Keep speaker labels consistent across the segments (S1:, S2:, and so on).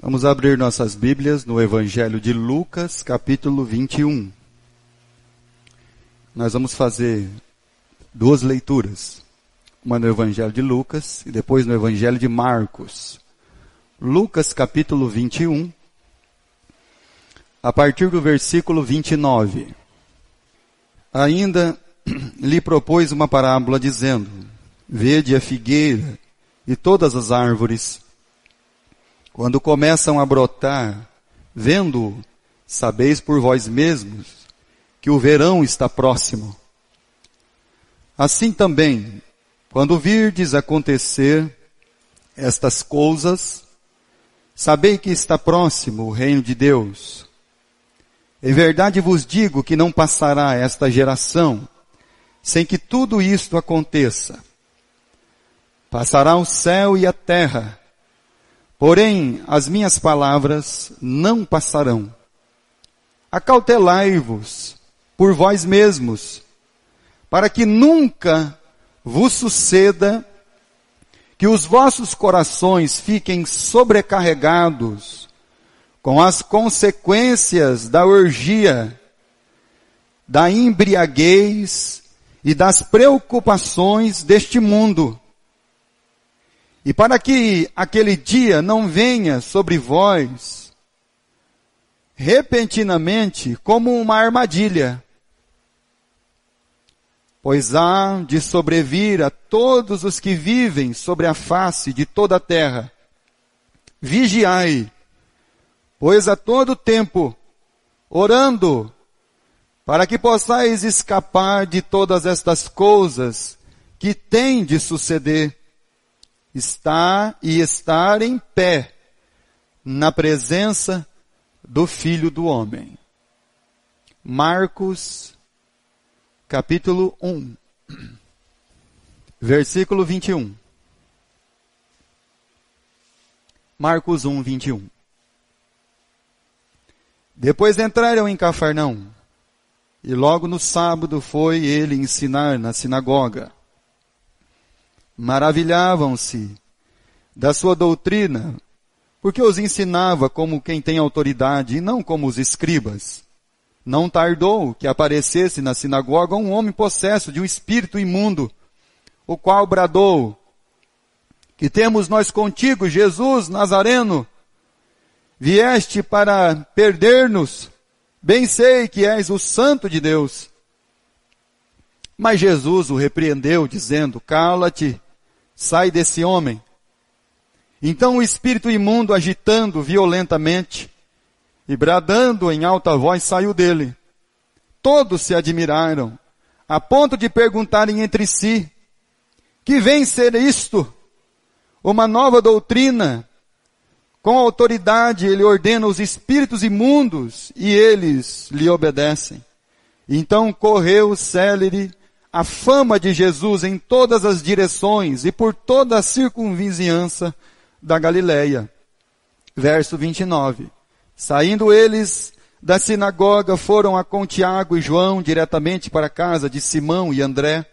S1: Vamos abrir nossas Bíblias no Evangelho de Lucas, capítulo 21. Nós vamos fazer duas leituras. Uma no Evangelho de Lucas e depois no Evangelho de Marcos. Lucas, capítulo 21, a partir do versículo 29. Ainda lhe propôs uma parábola dizendo: Vede a figueira e todas as árvores. Quando começam a brotar, vendo-o, sabeis por vós mesmos que o verão está próximo. Assim também, quando virdes acontecer estas coisas, sabei que está próximo o reino de Deus. Em verdade vos digo que não passará esta geração sem que tudo isto aconteça. Passará o céu e a terra, porém as minhas palavras não passarão. Acautelai-vos por vós mesmos, para que nunca vos suceda que os vossos corações fiquem sobrecarregados com as consequências da orgia, da embriaguez e das preocupações deste mundo. E para que aquele dia não venha sobre vós repentinamente como uma armadilha, pois há de sobrevir a todos os que vivem sobre a face de toda a terra. Vigiai, pois a todo tempo, orando, para que possais escapar de todas estas coisas que têm de suceder, estar em pé na presença do Filho do Homem. Marcos, capítulo 1, versículo 21. Marcos 1, 21. Depois entraram em Cafarnaum, e logo no sábado foi ele ensinar na sinagoga. Maravilhavam-se da sua doutrina, porque os ensinava como quem tem autoridade e não como os escribas. Não tardou que aparecesse na sinagoga um homem possesso de um espírito imundo, o qual bradou: Que temos nós contigo, Jesus Nazareno? Vieste para perder-nos? Bem sei que és o Santo de Deus. Mas Jesus o repreendeu, dizendo: Cala-te, sai desse homem. Então o espírito imundo, agitando violentamente e bradando em alta voz, saiu dele. Todos se admiraram, a ponto de perguntarem entre si: Que vem ser isto? Uma nova doutrina? Com autoridade ele ordena os espíritos imundos e eles lhe obedecem. Então correu célere a fama de Jesus em todas as direções e por toda a circunvizinhança da Galileia. Verso 29. Saindo eles da sinagoga, foram com Tiago e João diretamente para a casa de Simão e André.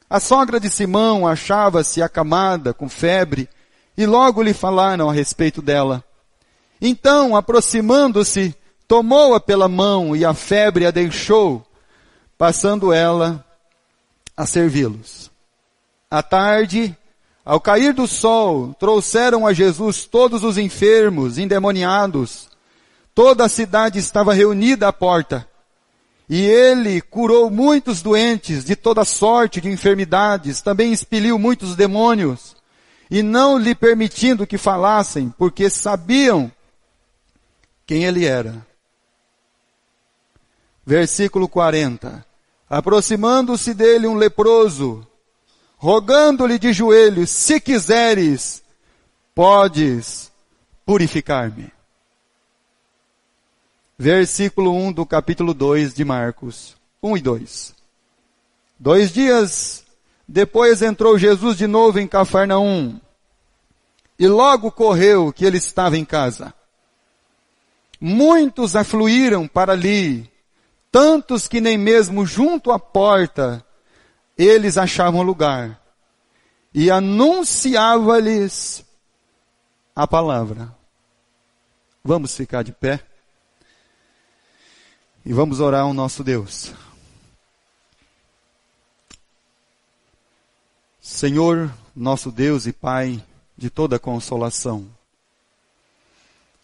S1: A sogra de Simão achava-se acamada com febre e logo lhe falaram a respeito dela. Então, aproximando-se, tomou-a pela mão e a febre a deixou, passando ela a servi-los. À tarde, ao cair do sol, trouxeram a Jesus todos os enfermos, endemoniados. Toda a cidade estava reunida à porta. E ele curou muitos doentes de toda sorte de enfermidades, também expeliu muitos demônios, e não lhe permitindo que falassem, porque sabiam quem ele era. Versículo 40. Aproximando-se dele um leproso, rogando-lhe de joelhos: Se quiseres, podes purificar-me. Versículo 1 do capítulo 2 de Marcos, 1 e 2. 2 dias depois entrou Jesus de novo em Cafarnaum, e logo correu que ele estava em casa. Muitos afluíram para ali, tantos que nem mesmo junto à porta eles achavam lugar. E anunciava-lhes a palavra. Vamos ficar de pé e vamos orar ao nosso Deus. Senhor, nosso Deus e Pai de toda consolação,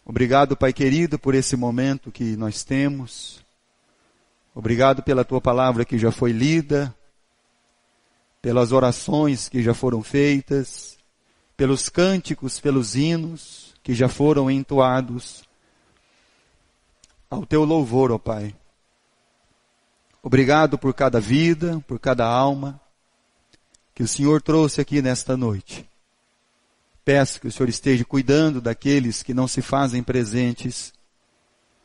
S1: obrigado, Pai querido, por esse momento que nós temos. Obrigado pela Tua palavra que já foi lida, pelas orações que já foram feitas, pelos cânticos, pelos hinos que já foram entoados ao Teu louvor, ó Pai. Obrigado por cada vida, por cada alma que o Senhor trouxe aqui nesta noite. Peço que o Senhor esteja cuidando daqueles que não se fazem presentes.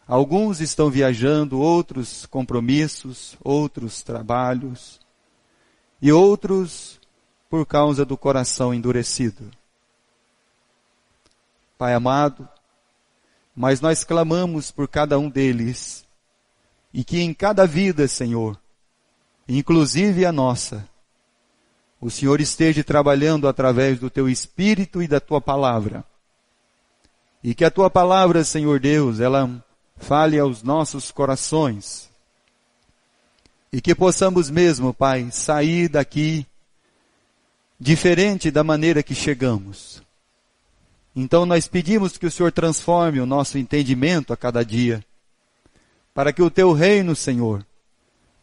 S1: Alguns estão viajando, outros compromissos, outros trabalhos, e outros por causa do coração endurecido. Pai amado, mas nós clamamos por cada um deles, e que em cada vida, Senhor, inclusive a nossa, o Senhor esteja trabalhando através do Teu Espírito e da Tua palavra. E que a Tua palavra, Senhor Deus, ela fale aos nossos corações. E que possamos mesmo, Pai, sair daqui diferente da maneira que chegamos. Então nós pedimos que o Senhor transforme o nosso entendimento a cada dia, para que o Teu reino, Senhor,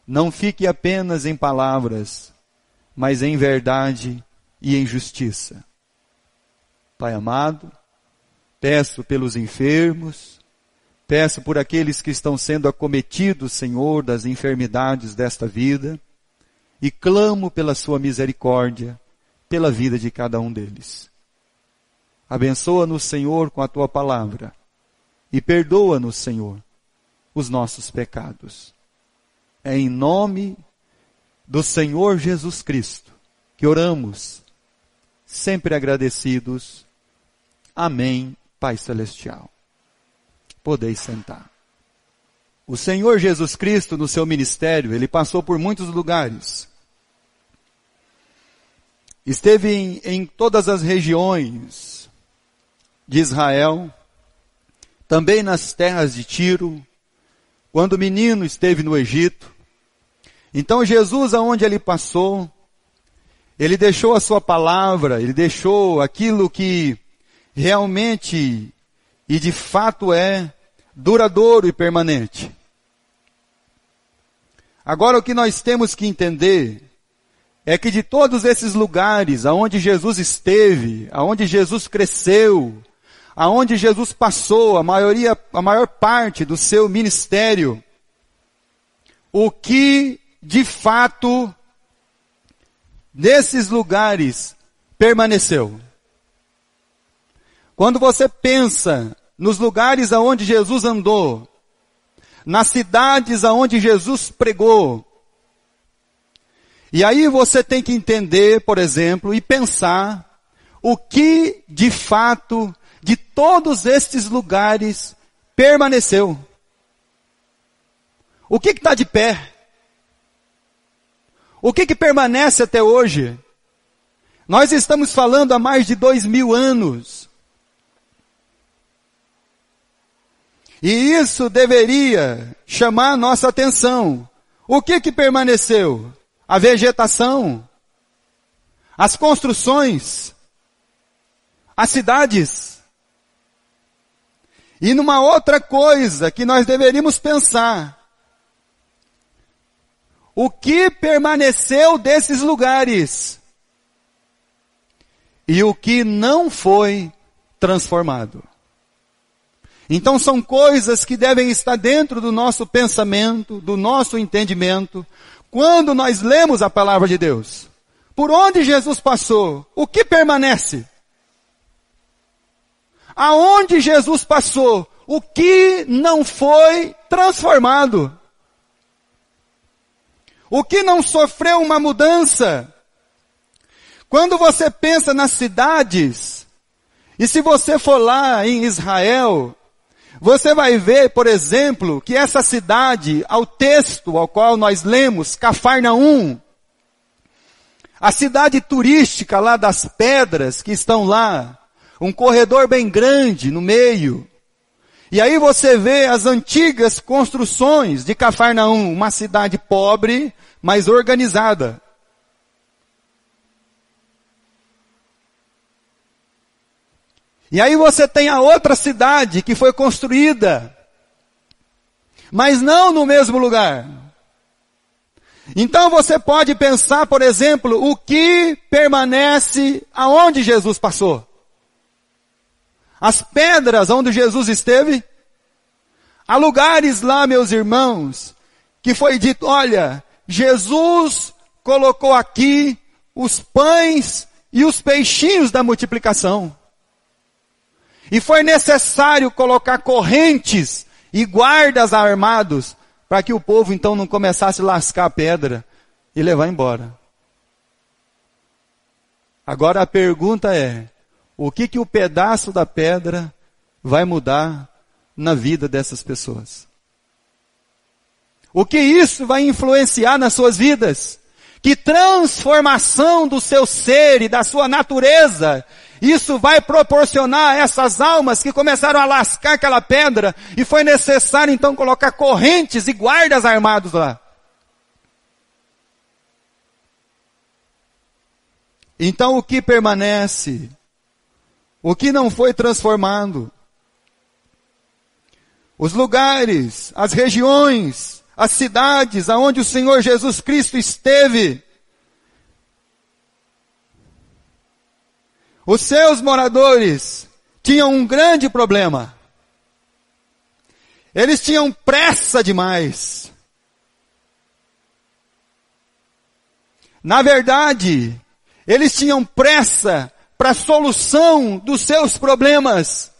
S1: não fique apenas em palavras, mas em verdade e em justiça. Pai amado, peço pelos enfermos, peço por aqueles que estão sendo acometidos, Senhor, das enfermidades desta vida, e clamo pela Sua misericórdia, pela vida de cada um deles. Abençoa-nos, Senhor, com a Tua palavra, e perdoa-nos, Senhor, os nossos pecados. É em nome do Senhor Jesus Cristo que oramos, sempre agradecidos. Amém, Pai Celestial. Podeis sentar. O Senhor Jesus Cristo, no seu ministério, ele passou por muitos lugares. Esteve em todas as regiões de Israel, também nas terras de Tiro, quando menino esteve no Egito. Então Jesus, aonde ele passou, ele deixou a sua palavra, ele deixou aquilo que realmente e de fato é duradouro e permanente. Agora o que nós temos que entender é que de todos esses lugares aonde Jesus esteve, aonde Jesus cresceu, aonde Jesus passou a maior parte do seu ministério, o que de fato nesses lugares permaneceu. Quando você pensa nos lugares aonde Jesus andou, nas cidades aonde Jesus pregou, e aí você tem que entender, por exemplo, e pensar o que de fato de todos estes lugares permaneceu. O que está de pé? O que permanece até hoje? Nós estamos falando há mais de 2000 anos. E isso deveria chamar a nossa atenção. O que permaneceu? A vegetação, as construções, as cidades. E numa outra coisa que nós deveríamos pensar. O que permaneceu desses lugares? E o que não foi transformado? Então são coisas que devem estar dentro do nosso pensamento, do nosso entendimento, quando nós lemos a palavra de Deus. Por onde Jesus passou? O que permanece? Aonde Jesus passou? O que não foi transformado? O que não sofreu uma mudança? Quando você pensa nas cidades, e se você for lá em Israel, você vai ver, por exemplo, que essa cidade, ao texto ao qual nós lemos, Cafarnaum, a cidade turística lá das pedras que estão lá, um corredor bem grande no meio, E aí você vê as antigas construções de Cafarnaum, uma cidade pobre, mas organizada. E aí você tem a outra cidade que foi construída, mas não no mesmo lugar. Então você pode pensar, por exemplo, o que permanece aonde Jesus passou. As pedras onde Jesus esteve. Há lugares lá, meus irmãos, que foi dito, olha, Jesus colocou aqui os pães e os peixinhos da multiplicação. E foi necessário colocar correntes e guardas armados para que o povo então não começasse a lascar a pedra e levar embora. Agora a pergunta é, o que o pedaço da pedra vai mudar na vida dessas pessoas? O que isso vai influenciar nas suas vidas? Que transformação do seu ser e da sua natureza isso vai proporcionar a essas almas que começaram a lascar aquela pedra e foi necessário então colocar correntes e guardas armados lá. Então o que permanece? O que não foi transformado? Os lugares, as regiões, as cidades aonde o Senhor Jesus Cristo esteve, os seus moradores tinham um grande problema. Eles tinham pressa demais. Na verdade, eles tinham pressa para a solução dos seus problemas.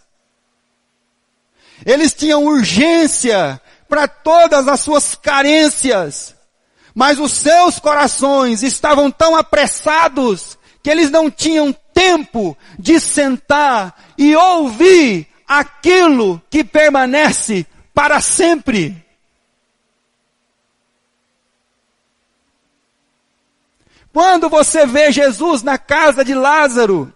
S1: Eles tinham urgência para todas as suas carências. Mas os seus corações estavam tão apressados que eles não tinham tempo de sentar e ouvir aquilo que permanece para sempre. Quando você vê Jesus na casa de Lázaro,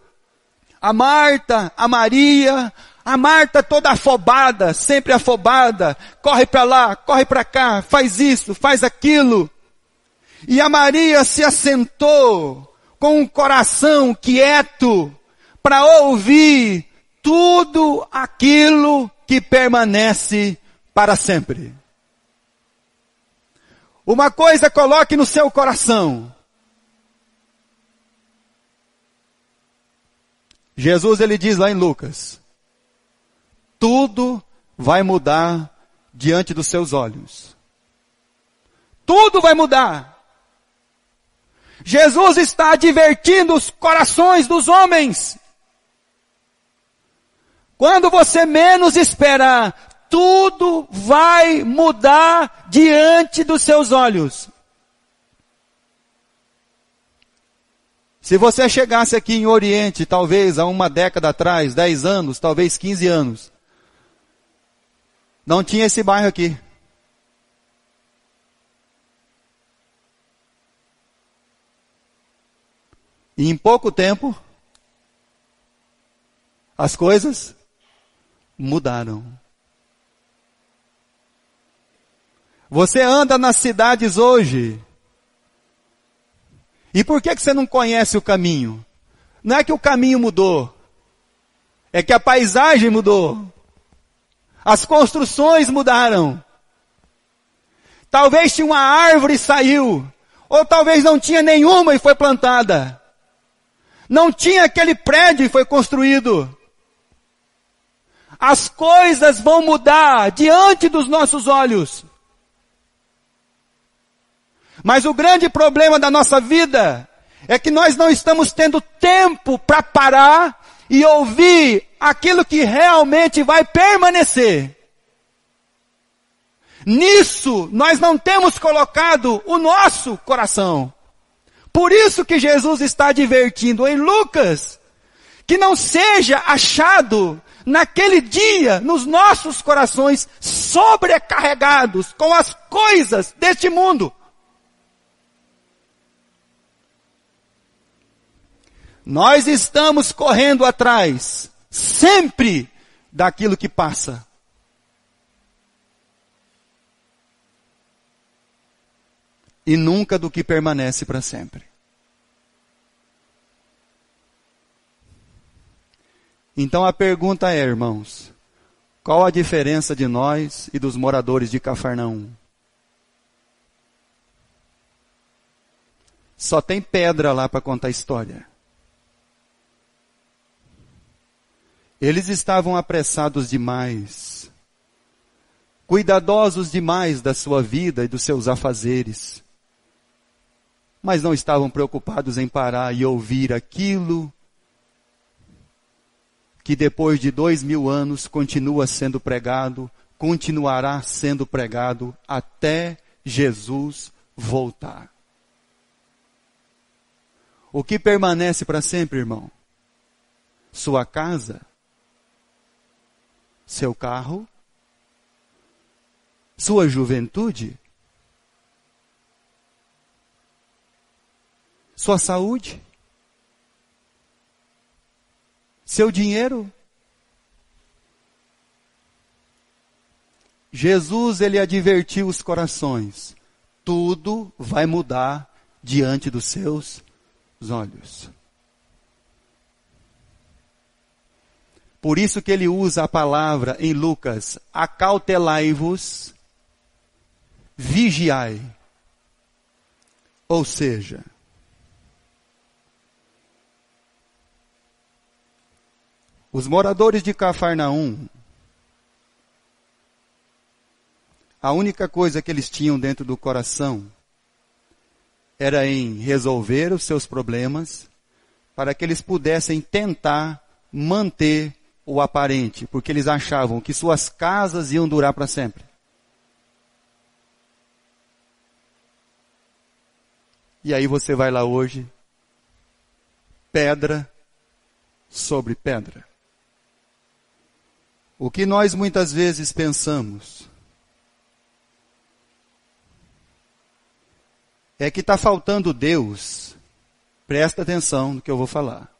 S1: a Marta, a Maria, a Marta toda afobada, sempre afobada, corre para lá, corre para cá, faz isso, faz aquilo. E a Maria se assentou com um coração quieto para ouvir tudo aquilo que permanece para sempre. Uma coisa coloque no seu coração. Jesus ele diz lá em Lucas, tudo vai mudar diante dos seus olhos. Tudo vai mudar. Jesus está advertindo os corações dos homens. Quando você menos esperar, tudo vai mudar diante dos seus olhos. Se você chegasse aqui em Oriente, talvez há uma década atrás, 10 anos, talvez 15 anos, não tinha esse bairro aqui. E em pouco tempo, as coisas mudaram. Você anda nas cidades hoje. E por que você não conhece o caminho? Não é que o caminho mudou. É que a paisagem mudou. As construções mudaram. Talvez tinha uma árvore e saiu. Ou talvez não tinha nenhuma e foi plantada. Não tinha aquele prédio e foi construído. As coisas vão mudar diante dos nossos olhos. Mas o grande problema da nossa vida é que nós não estamos tendo tempo para parar e ouvir aquilo que realmente vai permanecer. Nisso nós não temos colocado o nosso coração. Por isso que Jesus está advertindo em Lucas, que não seja achado naquele dia nos nossos corações sobrecarregados com as coisas deste mundo. Nós estamos correndo atrás, sempre, daquilo que passa. e nunca do que permanece para sempre. Então a pergunta é, irmãos, qual a diferença de nós e dos moradores de Cafarnaum? Só tem pedra lá para contar a história. Eles estavam apressados demais, cuidadosos demais da sua vida e dos seus afazeres, mas não estavam preocupados em parar e ouvir aquilo que depois de 2000 anos continua sendo pregado, continuará sendo pregado até Jesus voltar. O que permanece para sempre, irmão? Sua casa? Seu carro? Sua juventude? Sua saúde? Seu dinheiro? Jesus, ele advertiu os corações. Tudo vai mudar diante dos seus olhos. Por isso que ele usa a palavra em Lucas, acautelai-vos, vigiai. Ou seja, os moradores de Cafarnaum, a única coisa que eles tinham dentro do coração era em resolver os seus problemas para que eles pudessem tentar manter o aparente, porque eles achavam que suas casas iam durar para sempre. E aí você vai lá hoje, pedra sobre pedra. O que nós muitas vezes pensamos é que está faltando Deus. Presta atenção no que eu vou falar.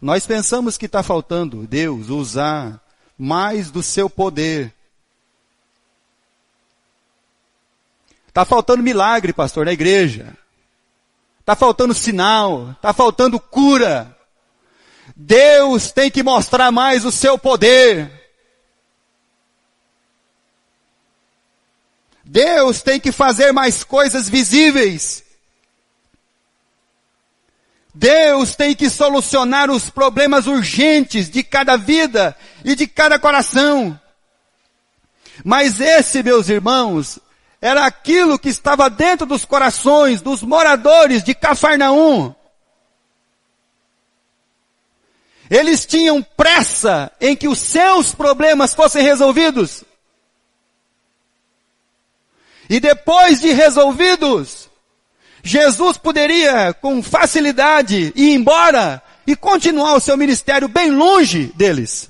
S1: Nós pensamos que está faltando Deus usar mais do seu poder. Está faltando milagre, pastor, na igreja. Está faltando sinal. Está faltando cura. Deus tem que mostrar mais o seu poder. Deus tem que fazer mais coisas visíveis. Deus tem que solucionar os problemas urgentes de cada vida e de cada coração. Mas esse, meus irmãos, era aquilo que estava dentro dos corações dos moradores de Cafarnaum. Eles tinham pressa em que os seus problemas fossem resolvidos. E depois de resolvidos, Jesus poderia, com facilidade, ir embora e continuar o seu ministério bem longe deles.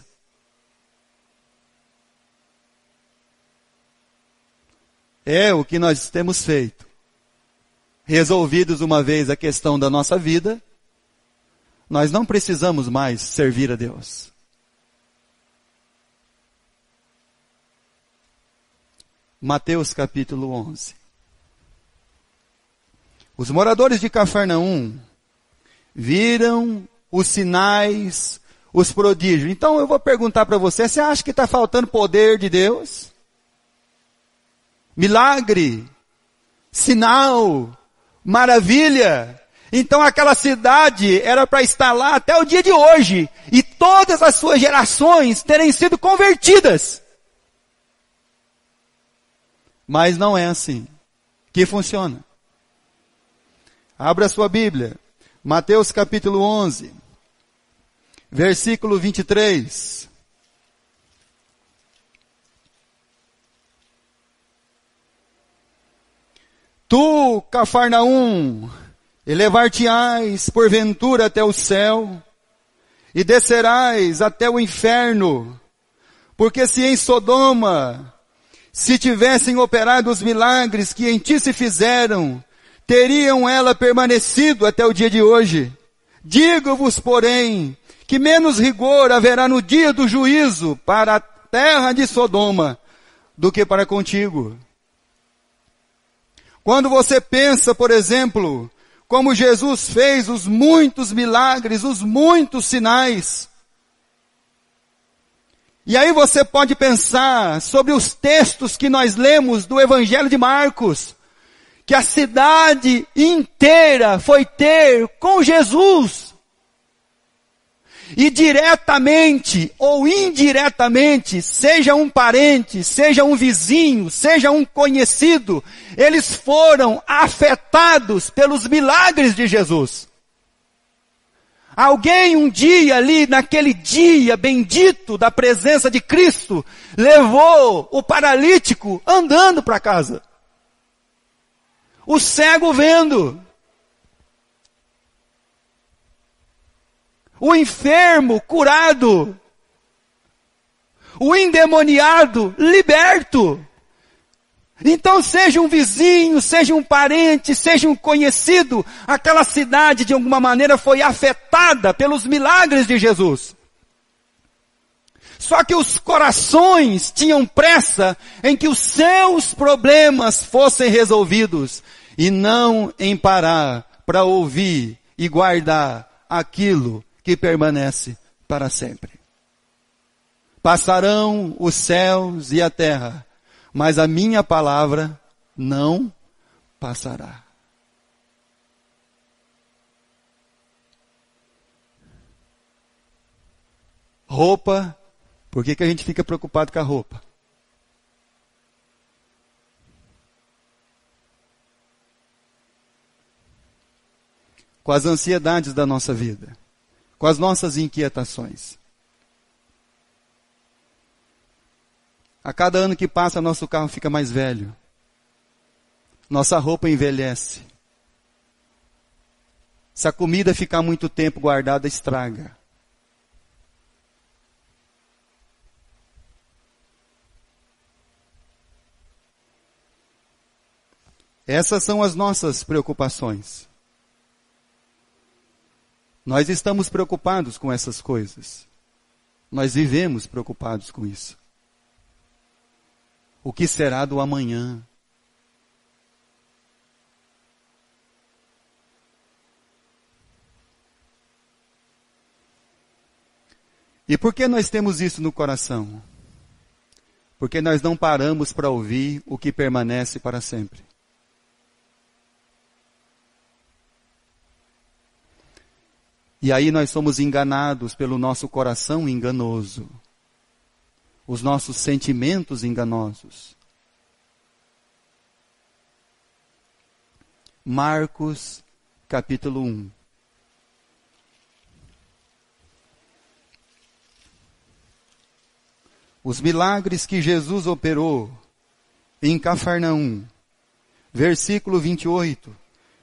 S1: É o que nós temos feito. Resolvidos uma vez a questão da nossa vida, nós não precisamos mais servir a Deus. Mateus capítulo 11. Os moradores de Cafarnaum viram os sinais, os prodígios. Então eu vou perguntar para você, você acha que está faltando poder de Deus? Milagre? Sinal? Maravilha? Então aquela cidade era para estar lá até o dia de hoje e todas as suas gerações terem sido convertidas. Mas não é assim que funciona. Abra sua Bíblia, Mateus capítulo 11, versículo 23. Tu, Cafarnaum, elevar-te-ás porventura até o céu, e descerás até o inferno, porque se em Sodoma se tivessem operado os milagres que em ti se fizeram, teriam ela permanecido até o dia de hoje. Digo-vos, porém, que menos rigor haverá no dia do juízo para a terra de Sodoma do que para contigo. Quando você pensa, por exemplo, como Jesus fez os muitos milagres, os muitos sinais. E aí você pode pensar sobre os textos que nós lemos do Evangelho de Marcos, que a cidade inteira foi ter com Jesus. E diretamente ou indiretamente, seja um parente, seja um vizinho, seja um conhecido, eles foram afetados pelos milagres de Jesus. Alguém um dia ali, naquele dia bendito da presença de Cristo, levou o paralítico andando para casa. O cego vendo. O enfermo curado, o endemoniado liberto. Então seja um vizinho, seja um parente, seja um conhecido, aquela cidade de alguma maneira foi afetada pelos milagres de Jesus. Só que os corações tinham pressa em que os seus problemas fossem resolvidos e não em parar para ouvir e guardar aquilo que permanece para sempre. Passarão os céus e a terra, mas a minha palavra não passará. Roupa, por que a gente fica preocupado com a roupa? Com as ansiedades da nossa vida, com as nossas inquietações. A cada ano que passa, nosso carro fica mais velho. Nossa roupa envelhece. Se a comida ficar muito tempo guardada, estraga. Essas são as nossas preocupações. Nós estamos preocupados com essas coisas. Nós vivemos preocupados com isso. O que será do amanhã? E por que nós temos isso no coração? Porque nós não paramos para ouvir o que permanece para sempre. E aí nós somos enganados pelo nosso coração enganoso. Os nossos sentimentos enganosos. Marcos, capítulo 1. Os milagres que Jesus operou em Cafarnaum. Versículo 28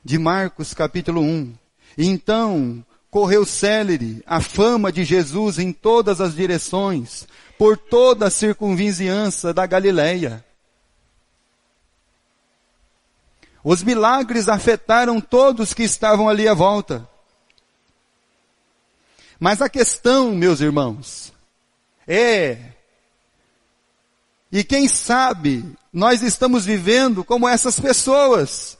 S1: de Marcos, capítulo 1. Então correu célere a fama de Jesus em todas as direções, por toda a circunvizinhança da Galileia. Os milagres afetaram todos que estavam ali à volta. Mas a questão, meus irmãos, e quem sabe nós estamos vivendo como essas pessoas,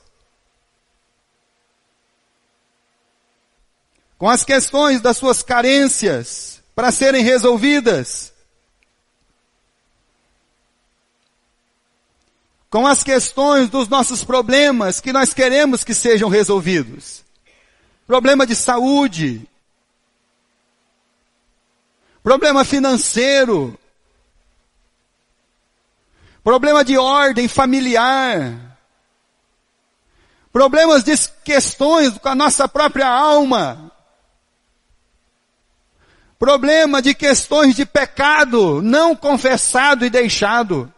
S1: com as questões das suas carências para serem resolvidas, com as questões dos nossos problemas que nós queremos que sejam resolvidos. Problema de saúde, problema financeiro, problema de ordem familiar, problemas de questões com a nossa própria alma, problema de questões de pecado não confessado e deixado.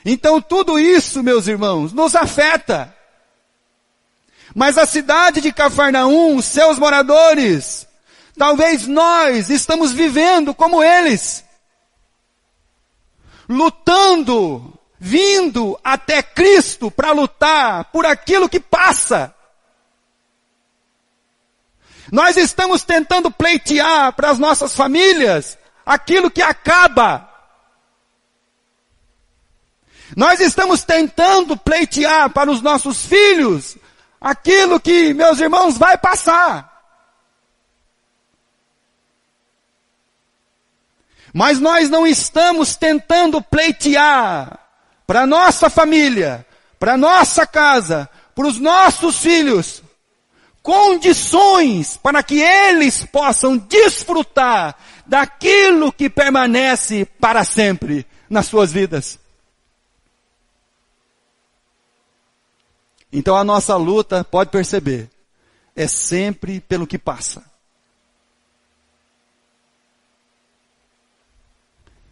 S1: Então tudo isso, meus irmãos, nos afeta. Mas a cidade de Cafarnaum, os seus moradores, talvez nós estamos vivendo como eles. Lutando, vindo até Cristo para lutar por aquilo que passa. Nós estamos tentando pleitear para as nossas famílias aquilo que acaba. Nós estamos tentando pleitear para os nossos filhos aquilo que, meus irmãos, vai passar. Mas nós não estamos tentando pleitear para a nossa família, para a nossa casa, para os nossos filhos, condições para que eles possam desfrutar daquilo que permanece para sempre nas suas vidas. Então a nossa luta, pode perceber, é sempre pelo que passa.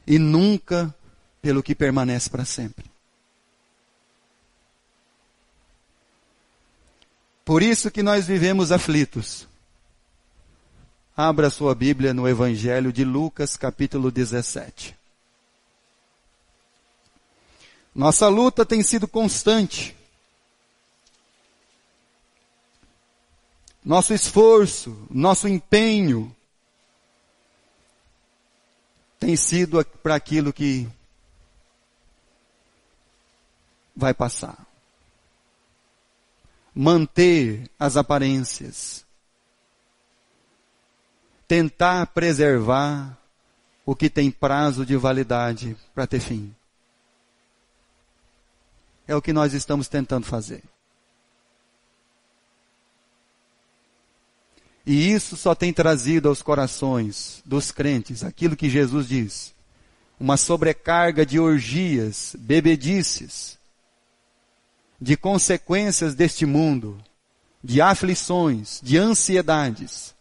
S1: E nunca pelo que permanece para sempre. Por isso que nós vivemos aflitos. Abra sua Bíblia no Evangelho de Lucas, capítulo 17. Nossa luta tem sido constante. Nosso esforço, nosso empenho tem sido para aquilo que vai passar. Manter as aparências. Tentar preservar o que tem prazo de validade para ter fim. É o que nós estamos tentando fazer. E isso só tem trazido aos corações dos crentes aquilo que Jesus diz. Uma sobrecarga de orgias, bebedices, de consequências deste mundo, de aflições, de ansiedades.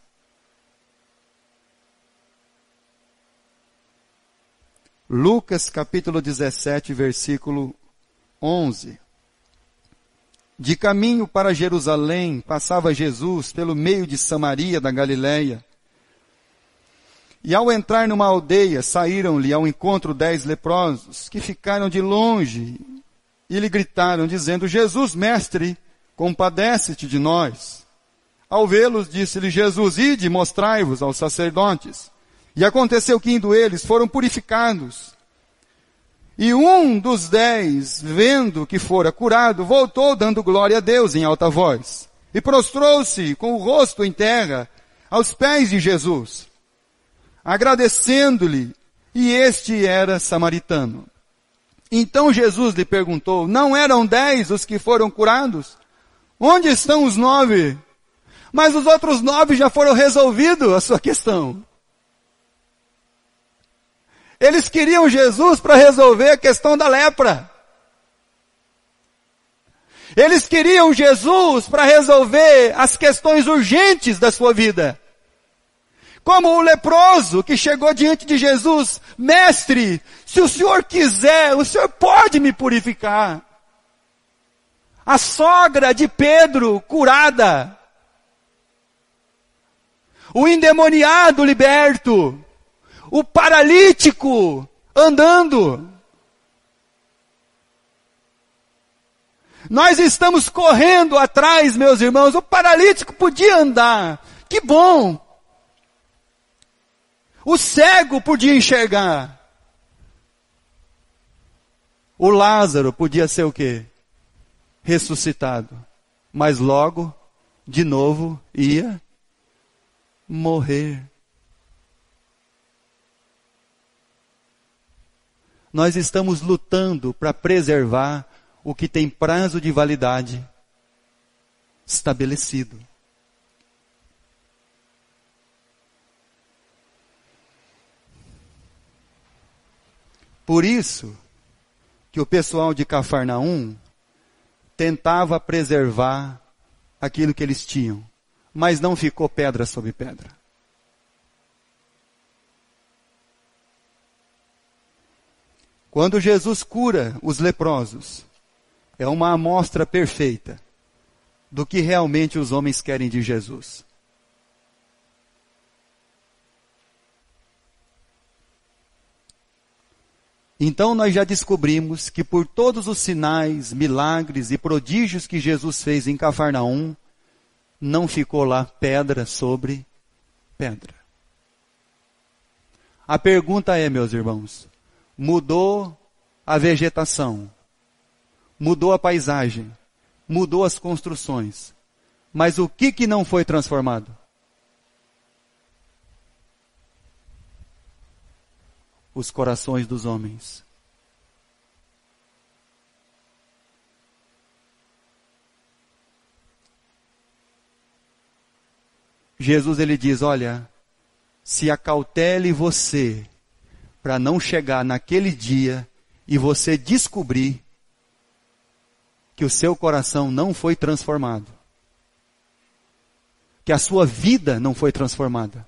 S1: Lucas capítulo 17, versículo 11. De caminho para Jerusalém, passava Jesus pelo meio de Samaria da Galileia. E ao entrar numa aldeia, saíram-lhe ao encontro 10 leprosos, que ficaram de longe, e lhe gritaram, dizendo, Jesus, mestre, compadece-te de nós. Ao vê-los, disse-lhe Jesus, ide, mostrai-vos aos sacerdotes. E aconteceu que, indo eles, foram purificados. E um dos 10, vendo que fora curado, voltou dando glória a Deus em alta voz. E prostrou-se com o rosto em terra, aos pés de Jesus, agradecendo-lhe, e este era samaritano. Então Jesus lhe perguntou, não eram 10 os que foram curados? Onde estão os 9? Mas os outros 9 já foram resolvidos a sua questão. Eles queriam Jesus para resolver a questão da lepra. Eles queriam Jesus para resolver as questões urgentes da sua vida. Como o leproso que chegou diante de Jesus, mestre, se o senhor quiser, o senhor pode me purificar. A sogra de Pedro curada. O endemoniado liberto. O paralítico andando. Nós estamos correndo atrás, meus irmãos. O paralítico podia andar. Que bom. O cego podia enxergar. O Lázaro podia ser o quê? Ressuscitado. Mas logo, de novo, ia morrer. Nós estamos lutando para preservar o que tem prazo de validade estabelecido. Por isso que o pessoal de Cafarnaum tentava preservar aquilo que eles tinham, mas não ficou pedra sobre pedra. Quando Jesus cura os leprosos, é uma amostra perfeita do que realmente os homens querem de Jesus. Então nós já descobrimos que por todos os sinais, milagres e prodígios que Jesus fez em Cafarnaum, não ficou lá pedra sobre pedra. A pergunta é, meus irmãos, mudou a vegetação, mudou a paisagem, mudou as construções. Mas o que não foi transformado? Os corações dos homens. Jesus ele diz, olha, se acautele você para não chegar naquele dia e você descobrir que o seu coração não foi transformado. Que a sua vida não foi transformada.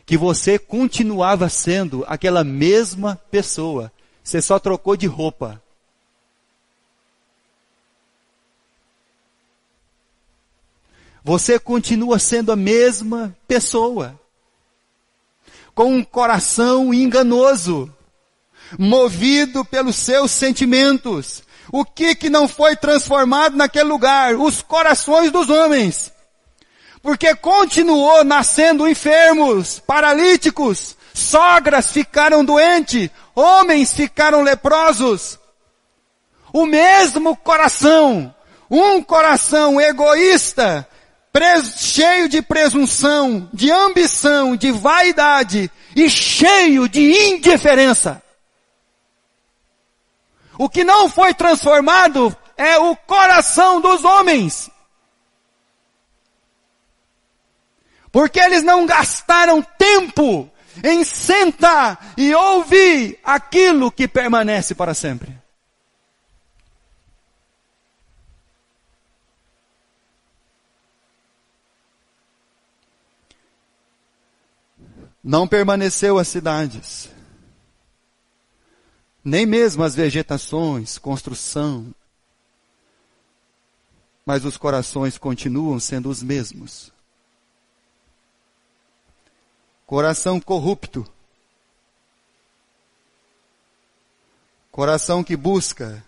S1: Que você continuava sendo aquela mesma pessoa. Você só trocou de roupa. Você continua sendo a mesma pessoa. Com um coração enganoso. Movido pelos seus sentimentos. O que não foi transformado naquele lugar? Os corações dos homens. Porque continuou nascendo enfermos, paralíticos, sogras ficaram doentes, homens ficaram leprosos. O mesmo coração, um coração egoísta, cheio de presunção, de ambição, de vaidade e cheio de indiferença. O que não foi transformado é o coração dos homens. Porque eles não gastaram tempo em sentar e ouvir aquilo que permanece para sempre. Não permaneceu as cidades. Nem mesmo as vegetações, construção. Mas os corações continuam sendo os mesmos. Coração corrupto. Coração que busca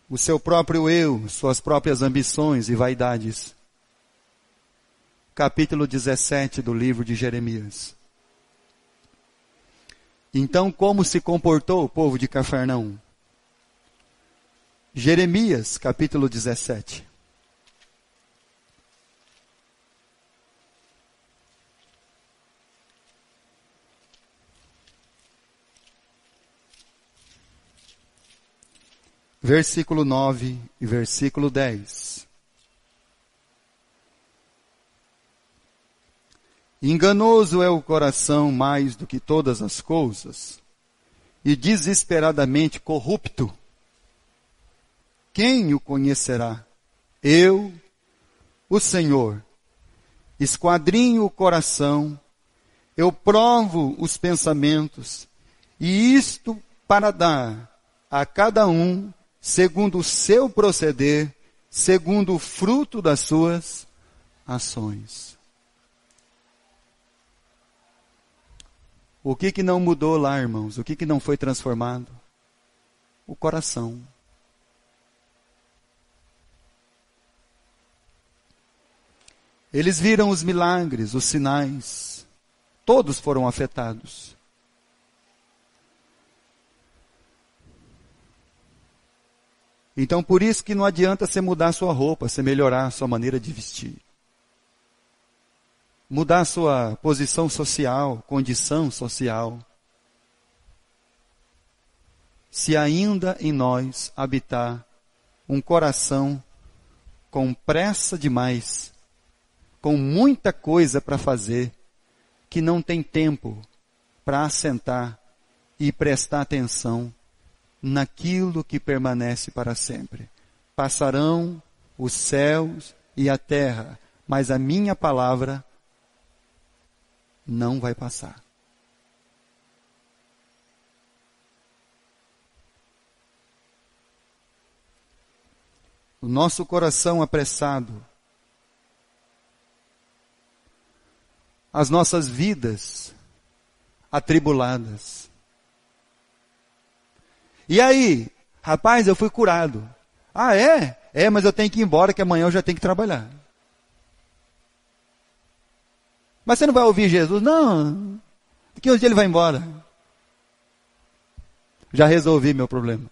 S1: o seu próprio eu, suas próprias ambições e vaidades. Capítulo 17 do livro de Jeremias. Então, como se comportou o povo de Cafarnaum? Jeremias, capítulo 17. Versículo 9 e versículo 10. Enganoso é o coração mais do que todas as coisas, e desesperadamente corrupto. Quem o conhecerá? Eu, o Senhor, esquadrinho o coração, eu provo os pensamentos, e isto para dar a cada um, segundo o seu proceder, segundo o fruto das suas ações. O que não mudou lá, irmãos? O que não foi transformado? O coração. Eles viram os milagres, os sinais. Todos foram afetados. Então, por isso que não adianta você mudar sua roupa, você melhorar a sua maneira de vestir. Mudar sua posição social, condição social. Se ainda em nós habitar um coração com pressa demais, com muita coisa para fazer, que não tem tempo para assentar e prestar atenção naquilo que permanece para sempre. Passarão os céus e a terra, mas a minha palavra não vai passar. O nosso coração apressado, as nossas vidas atribuladas. E aí, rapaz, eu fui curado. Ah, é? É, mas eu tenho que ir embora que amanhã eu já tenho que trabalhar. Mas você não vai ouvir Jesus? Não. Daqui uns dias ele vai embora. Já resolvi meu problema.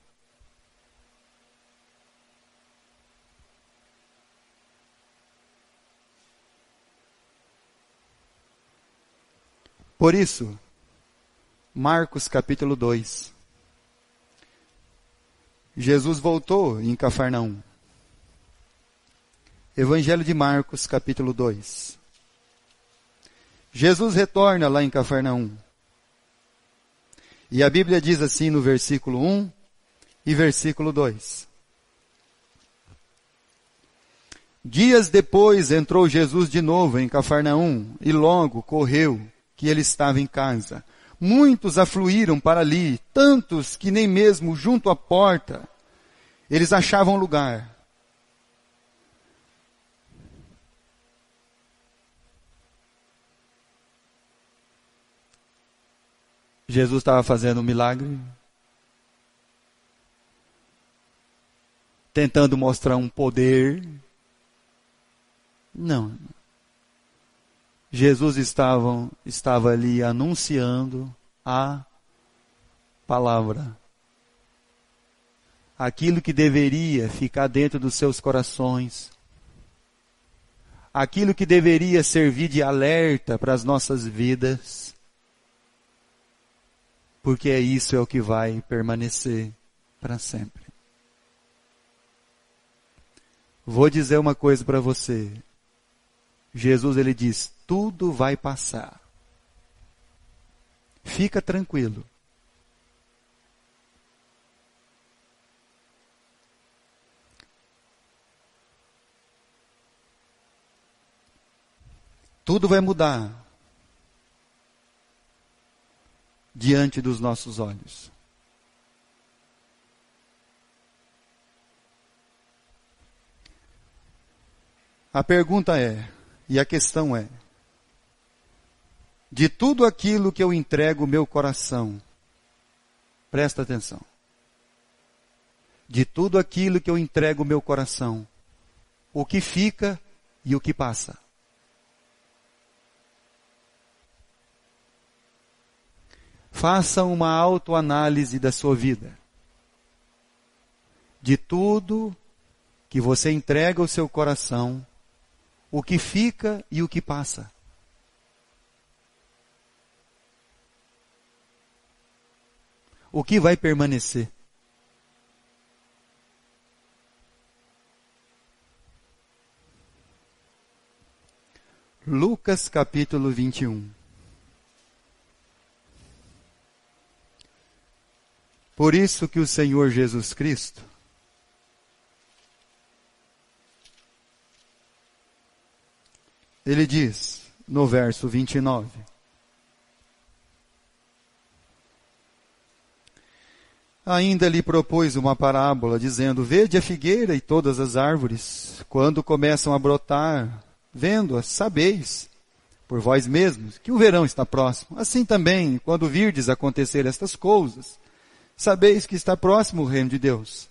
S1: Por isso, Marcos capítulo 2. Jesus voltou em Cafarnaum. Evangelho de Marcos capítulo 2. Jesus retorna lá em Cafarnaum. E a Bíblia diz assim no versículo 1 e versículo 2. Dias depois entrou Jesus de novo em Cafarnaum e logo correu que ele estava em casa. Muitos afluíram para ali, tantos que nem mesmo junto à porta eles achavam lugar. Jesus estava fazendo um milagre, tentando mostrar um poder. Não. Jesus estava ali anunciando a palavra. Aquilo que deveria ficar dentro dos seus corações. Aquilo que deveria servir de alerta para as nossas vidas. Porque isso é o que vai permanecer para sempre. Vou dizer uma coisa para você. Jesus, ele diz, tudo vai passar. Fica tranquilo. Tudo vai mudar diante dos nossos olhos. A pergunta é, e a questão é, de tudo aquilo que eu entrego o meu coração, presta atenção, de tudo aquilo que eu entrego o meu coração, o que fica e o que passa? Faça uma autoanálise da sua vida. De tudo que você entrega ao seu coração, o que fica e o que passa. O que vai permanecer? Lucas capítulo 21. Por isso que o Senhor Jesus Cristo ele diz no verso 29. Ainda lhe propôs uma parábola, dizendo, vede a figueira e todas as árvores, quando começam a brotar, vendo-as, sabeis, por vós mesmos, que o verão está próximo. Assim também, quando virdes acontecer estas coisas, sabeis que está próximo o reino de Deus.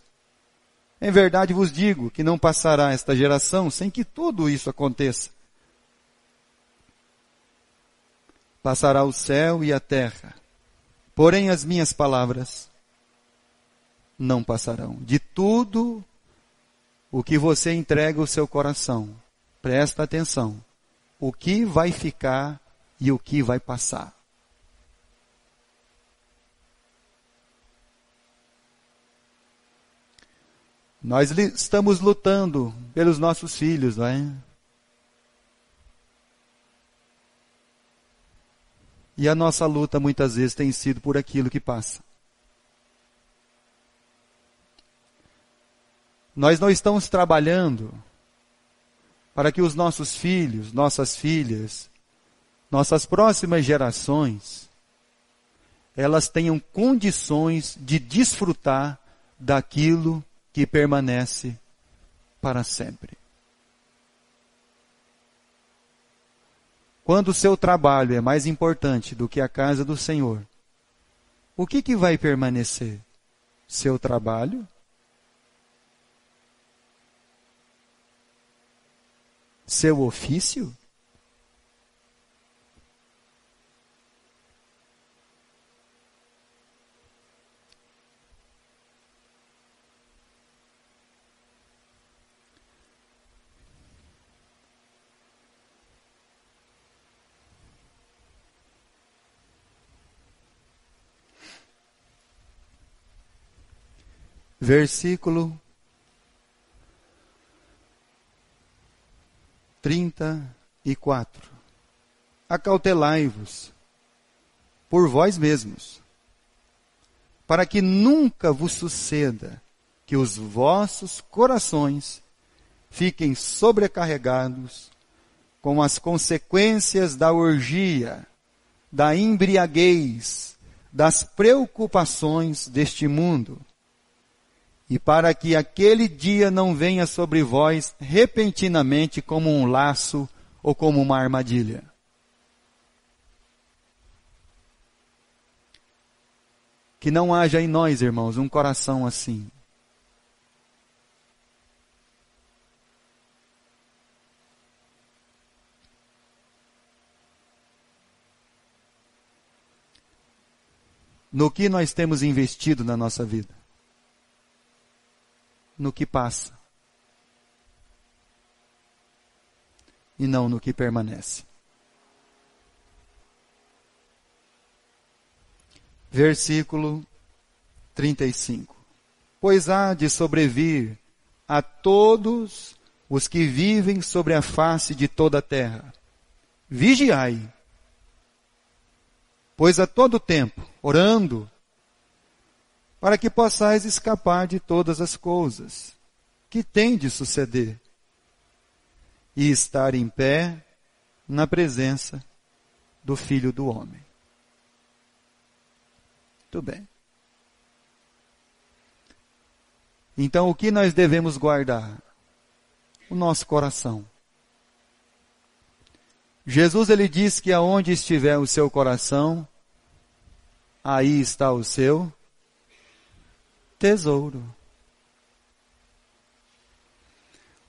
S1: Em verdade vos digo que não passará esta geração sem que tudo isso aconteça. Passará o céu e a terra, porém as minhas palavras não passarão. De tudo o que você entrega o seu coração, presta atenção, o que vai ficar e o que vai passar. Nós estamos lutando pelos nossos filhos, não é? E a nossa luta muitas vezes tem sido por aquilo que passa. Nós não estamos trabalhando para que os nossos filhos, nossas filhas, nossas próximas gerações, elas tenham condições de desfrutar daquilo que permanece para sempre. Quando o seu trabalho é mais importante do que a casa do Senhor, o que vai permanecer? Seu trabalho? Seu ofício? versículo 34. Acautelai-vos por vós mesmos, para que nunca vos suceda que os vossos corações fiquem sobrecarregados com as consequências da orgia, da embriaguez, das preocupações deste mundo, e para que aquele dia não venha sobre vós repentinamente como um laço ou como uma armadilha. Que não haja em nós, irmãos, um coração assim. No que nós temos investido na nossa vida? No que passa. E não no que permanece. Versículo 35. Pois há de sobrevir a todos os que vivem sobre a face de toda a terra. Vigiai, pois a todo tempo, orando, para que possais escapar de todas as coisas que têm de suceder e estar em pé na presença do Filho do Homem. Muito bem. Então, o que nós devemos guardar? O nosso coração. Jesus, ele diz que aonde estiver o seu coração, aí está o seu tesouro.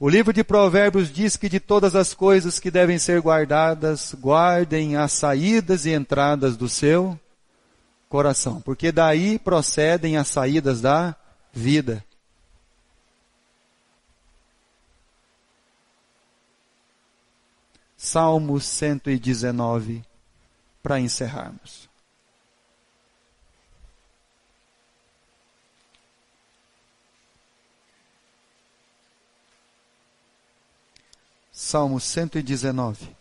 S1: O livro de Provérbios diz que de todas as coisas que devem ser guardadas, guardem as saídas e entradas do seu coração, porque daí procedem as saídas da vida. Salmo 119, para encerrarmos. Salmo 119,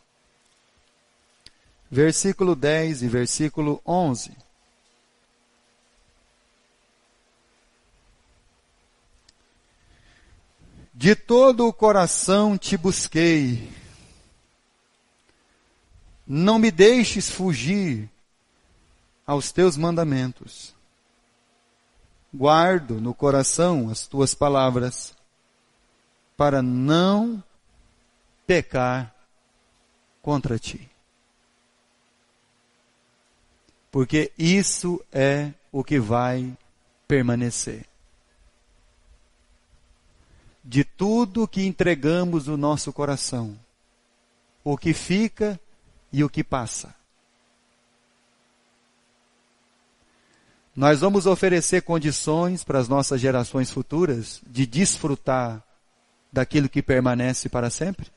S1: versículo 10 e versículo 11. De todo o coração te busquei, não me deixes fugir aos teus mandamentos. Guardo no coração as tuas palavras, para não pecar contra ti. Porque isso é o que vai permanecer. De tudo que entregamos o nosso coração, o que fica e o que passa. Nós vamos oferecer condições para as nossas gerações futuras de desfrutar daquilo que permanece para sempre?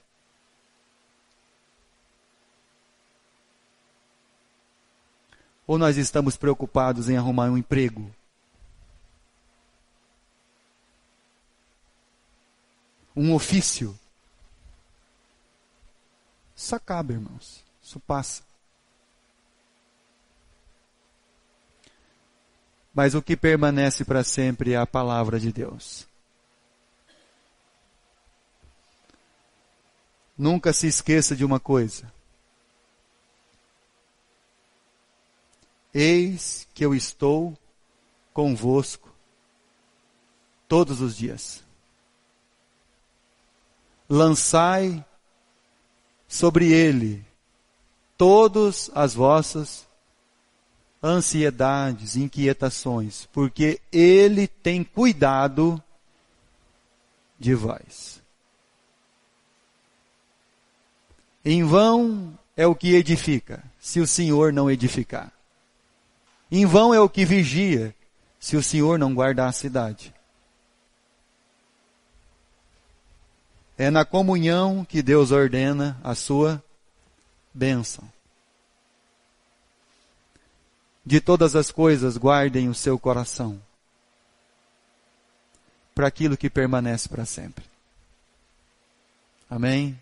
S1: Ou nós estamos preocupados em arrumar um emprego? Um ofício? Isso acaba, irmãos. Isso passa. Mas o que permanece para sempre é a palavra de Deus. Nunca se esqueça de uma coisa. Eis que eu estou convosco todos os dias. Lançai sobre ele todas as vossas ansiedades, inquietações, porque ele tem cuidado de vós. Em vão é o que edifica, se o Senhor não edificar. Em vão é o que vigia, se o Senhor não guardar a cidade. É na comunhão que Deus ordena a sua bênção. De todas as coisas, guardem o seu coração. para aquilo que permanece para sempre. Amém?